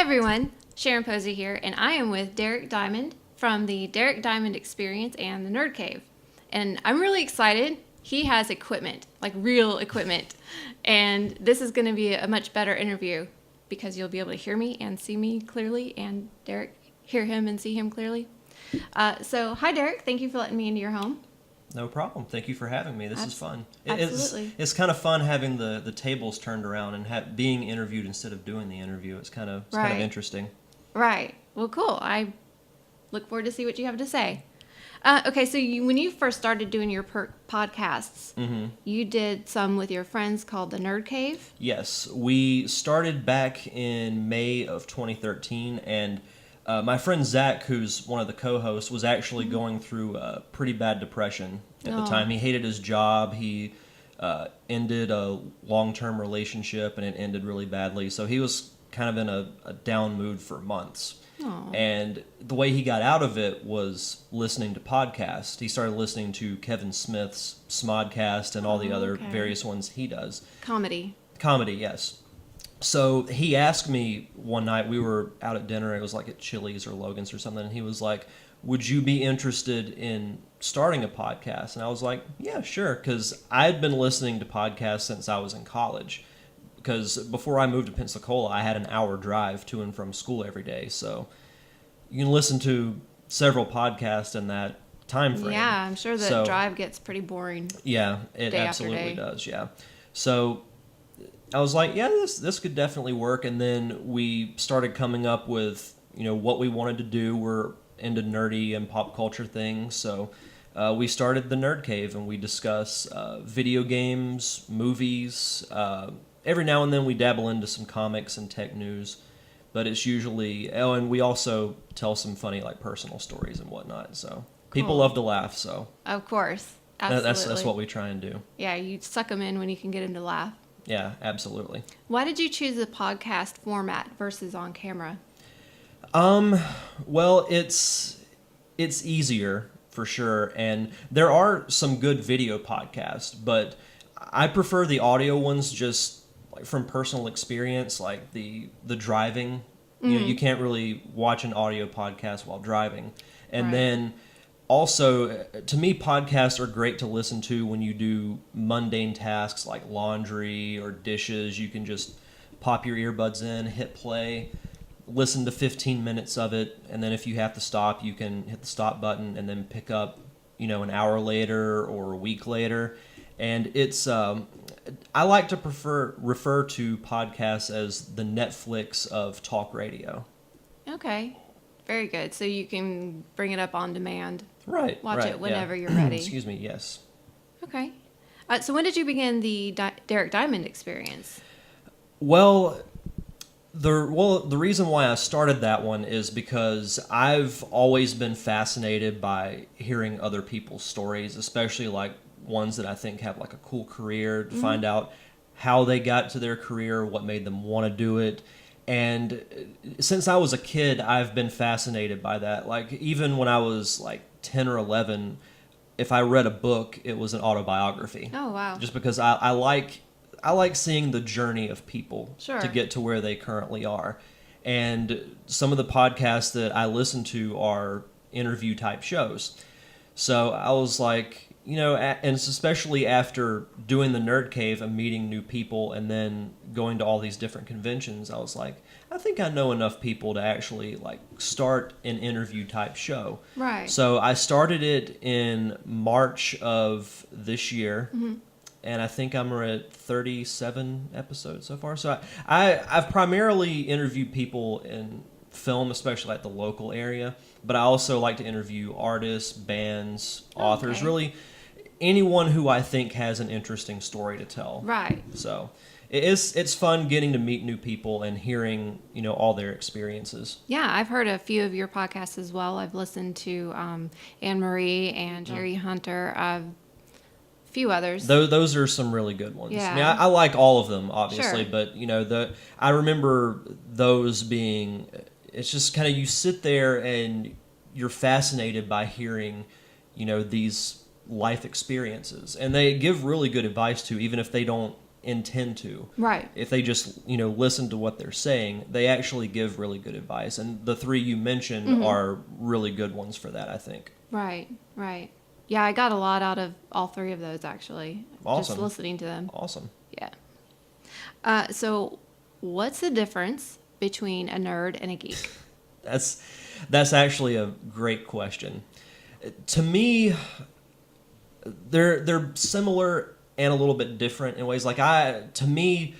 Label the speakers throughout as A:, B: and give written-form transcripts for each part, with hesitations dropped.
A: everyone, Sharon Posey here, and I am with Derek Diamond from the Derek Diamond Experience and the Nerd Cave. And I'm really excited. He has equipment, like real equipment, and this is going to be a much better interview because you'll be able to hear me and see me clearly, and Derek hear him and see him clearly. So, hi Derek, thank you for letting me into your home.
B: No problem. Thank you for having me. This is fun.
A: Absolutely.
B: It's kind of fun having the tables turned around and being interviewed instead of doing the interview. It's kind of interesting.
A: Right. Well, cool. I look forward to see what you have to say. Okay, so when you first started doing your podcasts, you did some with your friends called the Nerd Cave?
B: Yes. We started back in May of 2013, and my friend Zach, who's one of the co-hosts, was actually going through a pretty bad depression at the time. He hated his job. He ended a long-term relationship, and it ended really badly. So he was kind of in a down mood for months.
A: Aww.
B: And the way he got out of it was listening to podcasts. He started listening to Kevin Smith's Smodcast and all the other various ones he does.
A: Comedy,
B: yes. So he asked me one night, we were out at dinner, it was like at Chili's or Logan's or something, and he was like, would you be interested in starting a podcast? And I was like, yeah, sure, because I had been listening to podcasts since I was in college. Because before I moved to Pensacola, I had an hour drive to and from school every day. So you can listen to several podcasts in that time frame.
A: Yeah, I'm sure the drive gets pretty boring.
B: Yeah, it absolutely does, yeah. So I was like, yeah, this could definitely work. And then we started coming up with, what we wanted to do. We're into nerdy and pop culture things. So we started the Nerd Cave, and we discuss video games, movies. Every now and then we dabble into some comics and tech news, but it's usually, and we also tell some funny personal stories and whatnot. So people love to laugh. So
A: of course, absolutely.
B: That's what we try and do.
A: Yeah, you suck them in when you can get them to laugh.
B: Yeah, absolutely.
A: Why did you choose the podcast format versus on camera?
B: Well, it's easier for sure, and there are some good video podcasts, but I prefer the audio ones just from personal experience, like the driving. You can't really watch an audio podcast while driving. And then also, to me, podcasts are great to listen to when you do mundane tasks like laundry or dishes. You can just pop your earbuds in, hit play, listen to 15 minutes of it, and then if you have to stop, you can hit the stop button and then pick up, an hour later or a week later. And it's I like to refer to podcasts as the Netflix of talk radio.
A: Okay, very good. So you can bring it up on demand.
B: Right.
A: Watch it whenever you're ready.
B: Excuse me. Yes.
A: Okay. So when did you begin the Derek Diamond Experience?
B: Well, the reason why I started that one is because I've always been fascinated by hearing other people's stories, especially ones that I think have a cool career, to find out how they got to their career, what made them want to do it. And since I was a kid, I've been fascinated by that. Even when I was 10 or 11, if I read a book, it was an autobiography.
A: Oh, wow.
B: Just because I like seeing the journey of people to get to where they currently are. And some of the podcasts that I listen to are interview type shows. So I was like, and especially after doing the Nerd Cave and meeting new people and then going to all these different conventions, I was like, I think I know enough people to actually start an interview type show.
A: Right.
B: So I started it in March of this year, and I think I'm at 37 episodes so far. So I've primarily interviewed people in film, especially the local area, but I also like to interview artists, bands, authors, really anyone who I think has an interesting story to tell.
A: Right.
B: So it's fun getting to meet new people and hearing, all their experiences.
A: Yeah, I've heard a few of your podcasts as well. I've listened to Anne Marie and Jerry Hunter, a few others.
B: Those are some really good ones.
A: Yeah.
B: I mean, I like all of them, obviously,
A: Sure.
B: but I remember those being, it's just kind of, you sit there and you're fascinated by hearing, these life experiences, and they give really good advice too, even if they don't intend to.
A: Right.
B: If they just, listen to what they're saying, they actually give really good advice. And the three you mentioned are really good ones for that, I think.
A: Right. Right. Yeah, I got a lot out of all three of those, actually.
B: Awesome.
A: Just listening to them.
B: Awesome.
A: Yeah. So what's the difference between a nerd and a geek?
B: That's actually a great question. To me, they're similar and a little bit different in ways. To me,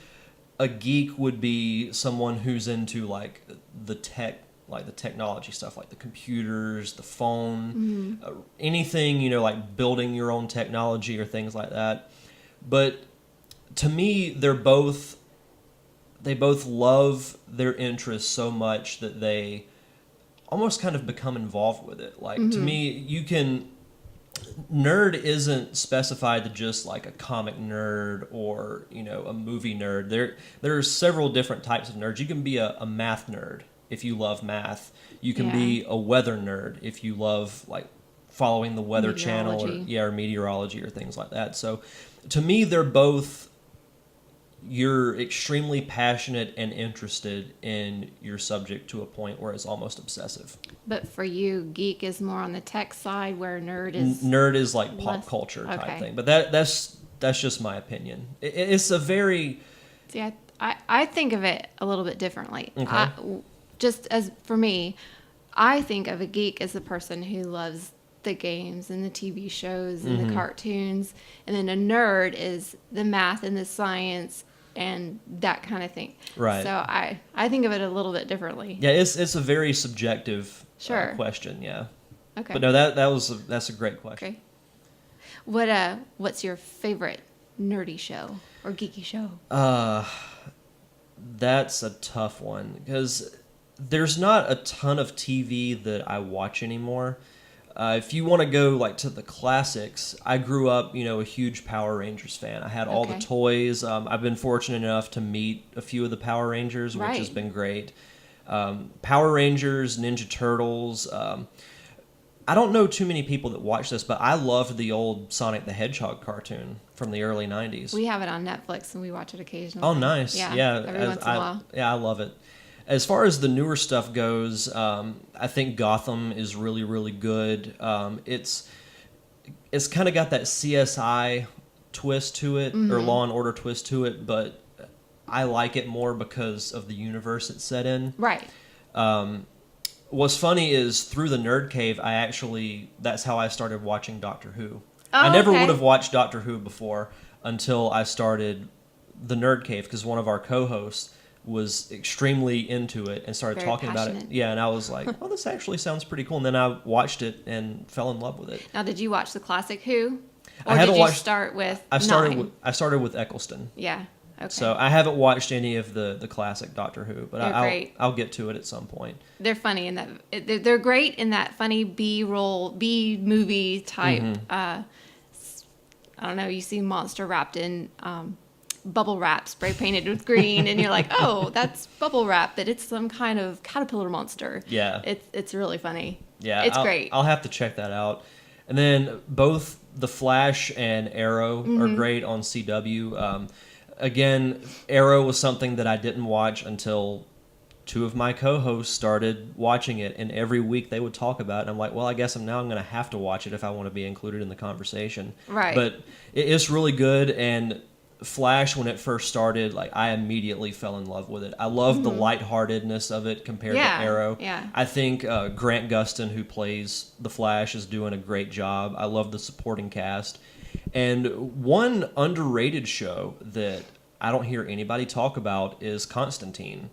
B: a geek would be someone who's into like the technology stuff, like the computers, the phone, anything, like building your own technology or things like that. But to me, they both love their interests so much that they almost kind of become involved with it. Like to me, nerd isn't specified to just like a comic nerd or a movie nerd. There are several different types of nerds. You can be a math nerd if you love math. You can be a weather nerd if you love like following the Weather Channel or meteorology or things like that. So to me, they're both. You're extremely passionate and interested in your subject to a point where it's almost obsessive.
A: But for you, geek is more on the tech side, where nerd is
B: like pop culture type
A: okay.
B: thing. But that's just my opinion. It's a very...
A: See, I think of it a little bit differently.
B: Okay.
A: Just as for me, I think of a geek as the person who loves the games and the TV shows and the cartoons, and then a nerd is the math and the science and that kind of thing.
B: Right.
A: So I think of it a little bit differently.
B: Yeah, it's a very subjective question. Yeah.
A: Okay.
B: But no, that's a great question.
A: Okay. What's your favorite nerdy show or geeky show?
B: That's a tough one because there's not a ton of TV that I watch anymore. If you want to go like to the classics, I grew up, a huge Power Rangers fan. I had all the toys. I've been fortunate enough to meet a few of the Power Rangers, which has been great. Power Rangers, Ninja Turtles. I don't know too many people that watch this, but I loved the old Sonic the Hedgehog cartoon from the early 90s.
A: We have it on Netflix and we watch it occasionally.
B: Oh, nice. Yeah.
A: Every once in a while.
B: Yeah, I love it. As far as the newer stuff goes, I think Gotham is really, really good. It's kind of got that CSI twist to it, or Law and Order twist to it, but I like it more because of the universe it's set in.
A: Right.
B: What's funny is through the Nerd Cave, that's how I started watching Doctor Who.
A: Oh,
B: I never would have watched Doctor Who before until I started the Nerd Cave, because one of our co-hosts was extremely into it and started talking about it. Yeah, and I was like, oh, this actually sounds pretty cool. And then I watched it and fell in love with it.
A: Now, did you watch the classic Who? Or
B: I haven't
A: did you
B: watched,
A: start with
B: I started with Eccleston.
A: Yeah. Okay.
B: So I haven't watched any of the classic Doctor Who, but I'll get to it at some point.
A: They're funny in that they're great in that funny B movie type. I don't know. You see monster wrapped in bubble wrap, spray painted with green, and you're like, oh, that's bubble wrap, but it's some kind of caterpillar monster.
B: Yeah.
A: It's really funny.
B: Yeah.
A: It's great.
B: I'll have to check that out. And then both The Flash and Arrow are great on CW. Again, Arrow was something that I didn't watch until two of my co-hosts started watching it, and every week they would talk about it. And I'm like, well, I guess I'm going to have to watch it if I want to be included in the conversation.
A: Right.
B: But it's really good, and Flash, when it first started, like I immediately fell in love with it. I love the lightheartedness of it compared to Arrow.
A: Yeah.
B: I think Grant Gustin, who plays the Flash, is doing a great job. I love the supporting cast. And one underrated show that I don't hear anybody talk about is Constantine.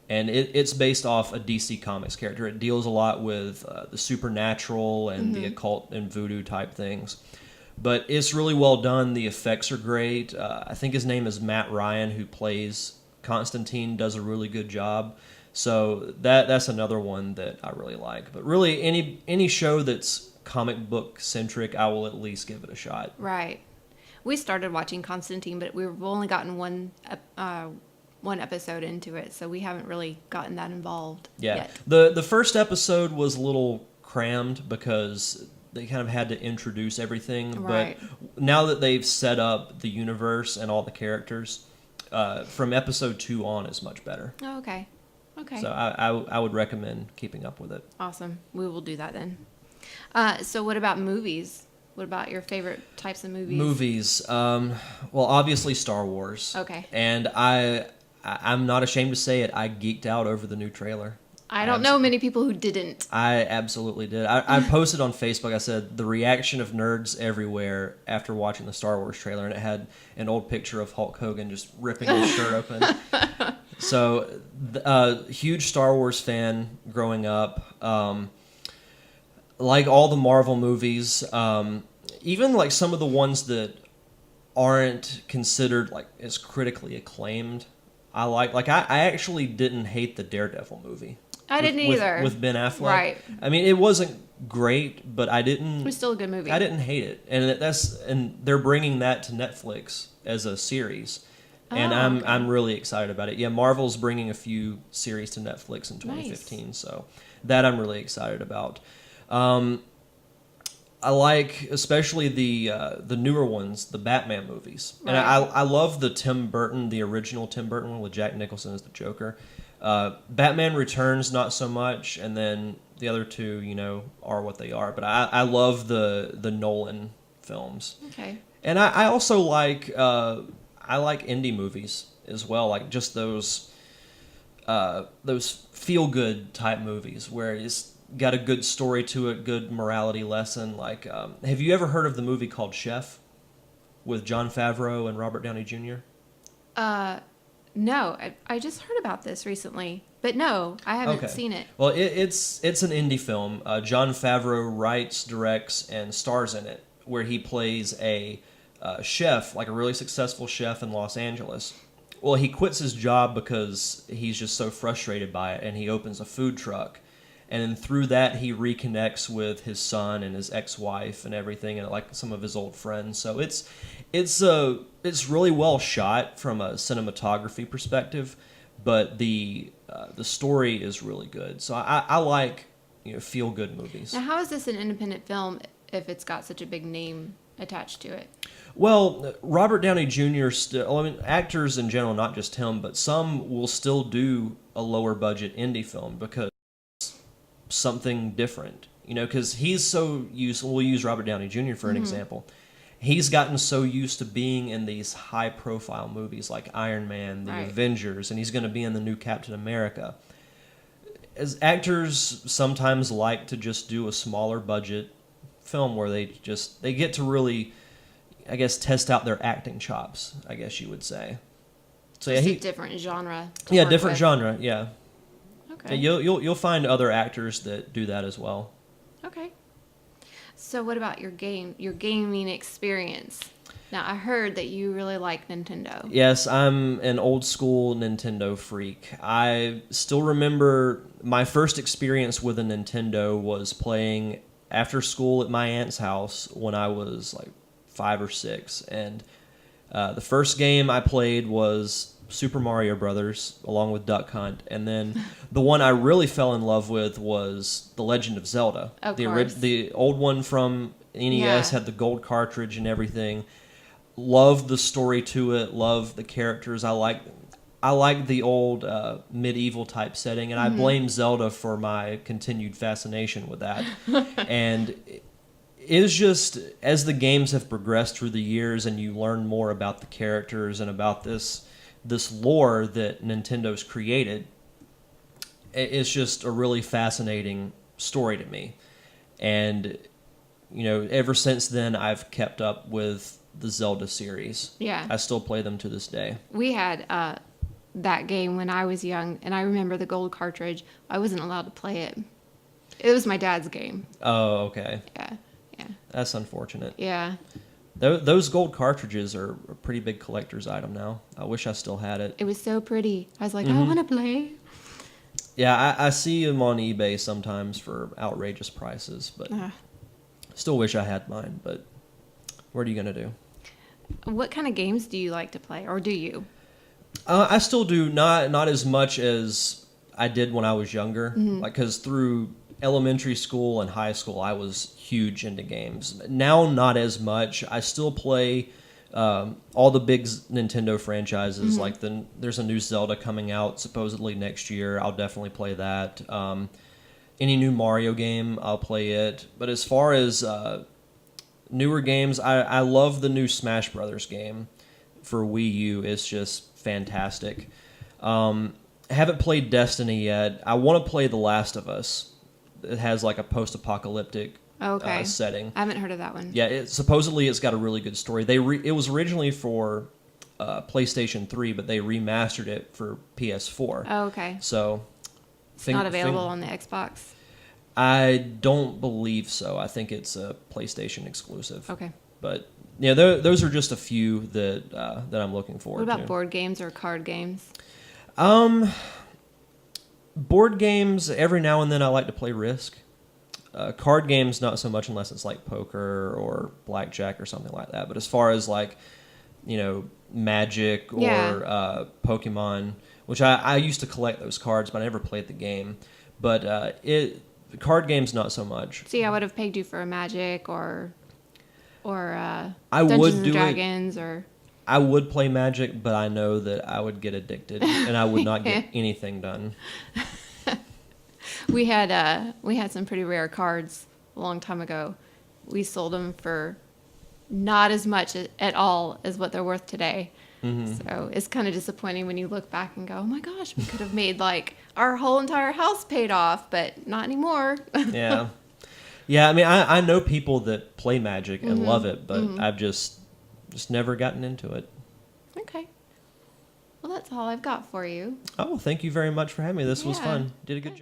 B: And it's based off a DC Comics character. It deals a lot with the supernatural and the occult and voodoo type things. But it's really well done. The effects are great. I think his name is Matt Ryan, who plays Constantine, does a really good job. So that's another one that I really like. But really, any show that's comic book centric, I will at least give it a shot.
A: Right. We started watching Constantine, but we've only gotten one episode into it, so we haven't really gotten that involved yet.
B: The first episode was a little crammed because they kind of had to introduce everything.
A: Right.
B: But now that they've set up the universe and all the characters, from episode 2 on is much better.
A: Oh, okay. Okay.
B: So I would recommend keeping up with it.
A: Awesome. We will do that then. So what about movies? What about your favorite types of movies?
B: Movies. Well, obviously Star Wars.
A: Okay.
B: And I'm not ashamed to say it. I geeked out over the new trailer.
A: I don't know many people who didn't.
B: I absolutely did. I posted on Facebook, I said, the reaction of nerds everywhere after watching the Star Wars trailer, and it had an old picture of Hulk Hogan just ripping his shirt open. So, huge Star Wars fan growing up. Like all the Marvel movies, even like some of the ones that aren't considered like as critically acclaimed, I like. Like I actually didn't hate the Daredevil movie.
A: I didn't either.
B: With Ben Affleck.
A: Right.
B: I mean, it wasn't great, but I didn't.
A: It was still a good movie.
B: I didn't hate it, and they're bringing that to Netflix as a series, and I'm really excited about it. Yeah, Marvel's bringing a few series to Netflix in 2015,
A: Nice.
B: so that I'm really excited about. I like especially the newer ones, the Batman movies, and
A: Right.
B: I love the original Tim Burton one with Jack Nicholson as the Joker. Batman Returns not so much, and then the other two, are what they are. But I love the Nolan films,
A: Okay.
B: and I also like indie movies as well, like just those feel good type movies where it's got a good story to it, good morality lesson. Like, have you ever heard of the movie called Chef with Jon Favreau and Robert Downey Jr.?
A: No, I just heard about this recently, but no, I haven't
B: Okay.
A: seen it.
B: Well, it's an indie film. Jon Favreau writes, directs, and stars in it, where he plays a chef, like a really successful chef in Los Angeles. Well, he quits his job because he's just so frustrated by it, and he opens a food truck. And then through that, he reconnects with his son and his ex-wife and everything, and like some of his old friends. So it's really well shot from a cinematography perspective, but the story is really good. So I like feel good movies.
A: Now, how is this an independent film if it's got such a big name attached to it?
B: Well, Robert Downey Jr. still, I mean, actors in general, not just him, but some will still do a lower budget indie film because something different, because he's so used. We'll use Robert Downey Jr. for an example. He's gotten so used to being in these high profile movies like Iron Man, the
A: Right.
B: Avengers, and he's going to be in the new Captain America. As actors sometimes like to just do a smaller budget film where they get to really, I guess, test out their acting chops, I guess you would say. So
A: Just
B: yeah,
A: a different genre. to
B: yeah,
A: work
B: different
A: with.
B: genre, yeah.
A: Okay.
B: You'll find other actors that do that as well.
A: Okay. So what about your gaming experience? Now, I heard that you really like Nintendo.
B: Yes, I'm an old school Nintendo freak. I still remember my first experience with a Nintendo was playing after school at my aunt's house when I was like 5 or 6, and the first game I played was Super Mario Brothers along with Duck Hunt, and then the one I really fell in love with was The Legend of Zelda.
A: Of
B: the
A: course.
B: the old one from NES
A: Yeah.
B: had the gold cartridge and everything. Loved the story to it, loved the characters. I like the old medieval type setting, and I blame Zelda for my continued fascination with that. And it is just, as the games have progressed through the years and you learn more about the characters and about this lore that Nintendo's created, it's just a really fascinating story to me. And, ever since then, I've kept up with the Zelda series.
A: Yeah.
B: I still play them to this day.
A: We had that game when I was young, and I remember the gold cartridge. I wasn't allowed to play it. It was my dad's game.
B: Oh, okay.
A: Yeah. Yeah.
B: That's unfortunate.
A: Yeah.
B: Those gold cartridges are a pretty big collector's item now. I wish I still had it.
A: It was so pretty. I was like, I want to play.
B: Yeah, I see them on eBay sometimes for outrageous prices, but still wish I had mine. But what are you going to do?
A: What kind of games do you like to play, or do you?
B: I still do, not as much as I did when I was younger. Like, because through elementary school and high school, I was huge into games. Now, not as much. I still play all the big Nintendo franchises. Like there's a new Zelda coming out supposedly next year. I'll definitely play that. Any new Mario game, I'll play it. But as far as newer games, I love the new Smash Brothers game for Wii U. It's just fantastic. I haven't played Destiny yet. I want to play The Last of Us. It has like a post-apocalyptic setting.
A: I haven't heard of that one.
B: Yeah, supposedly it's got a really good story. It was originally for PlayStation 3, but they remastered it for PS4.
A: Oh, okay.
B: So
A: it's not available on the Xbox?
B: I don't believe so. I think it's a PlayStation exclusive.
A: Okay.
B: But yeah, those are just a few that I'm looking forward to.
A: What about board games or card games?
B: Board games, every now and then I like to play Risk. Card games, not so much unless it's like poker or blackjack or something like that. But as far as like, Magic or Pokemon, which I used to collect those cards, but I never played the game. But card games, not so much.
A: See, I would have pegged you for a Magic or
B: I
A: Dungeons
B: would
A: and
B: do
A: Dragons or...
B: I would play Magic, but I know that I would get addicted and I would not get anything done.
A: We had some pretty rare cards a long time ago. We sold them for not as much at all as what they're worth today. Mm-hmm. So it's kind of disappointing when you look back and go, oh my gosh, we could have made like our whole entire house paid off, but not anymore.
B: Yeah. Yeah, I mean, I know people that play Magic and love it, but I've just never gotten into it.
A: Okay. Well, that's all I've got for you.
B: Oh, thank you very much for having me. This was fun. Did a good job.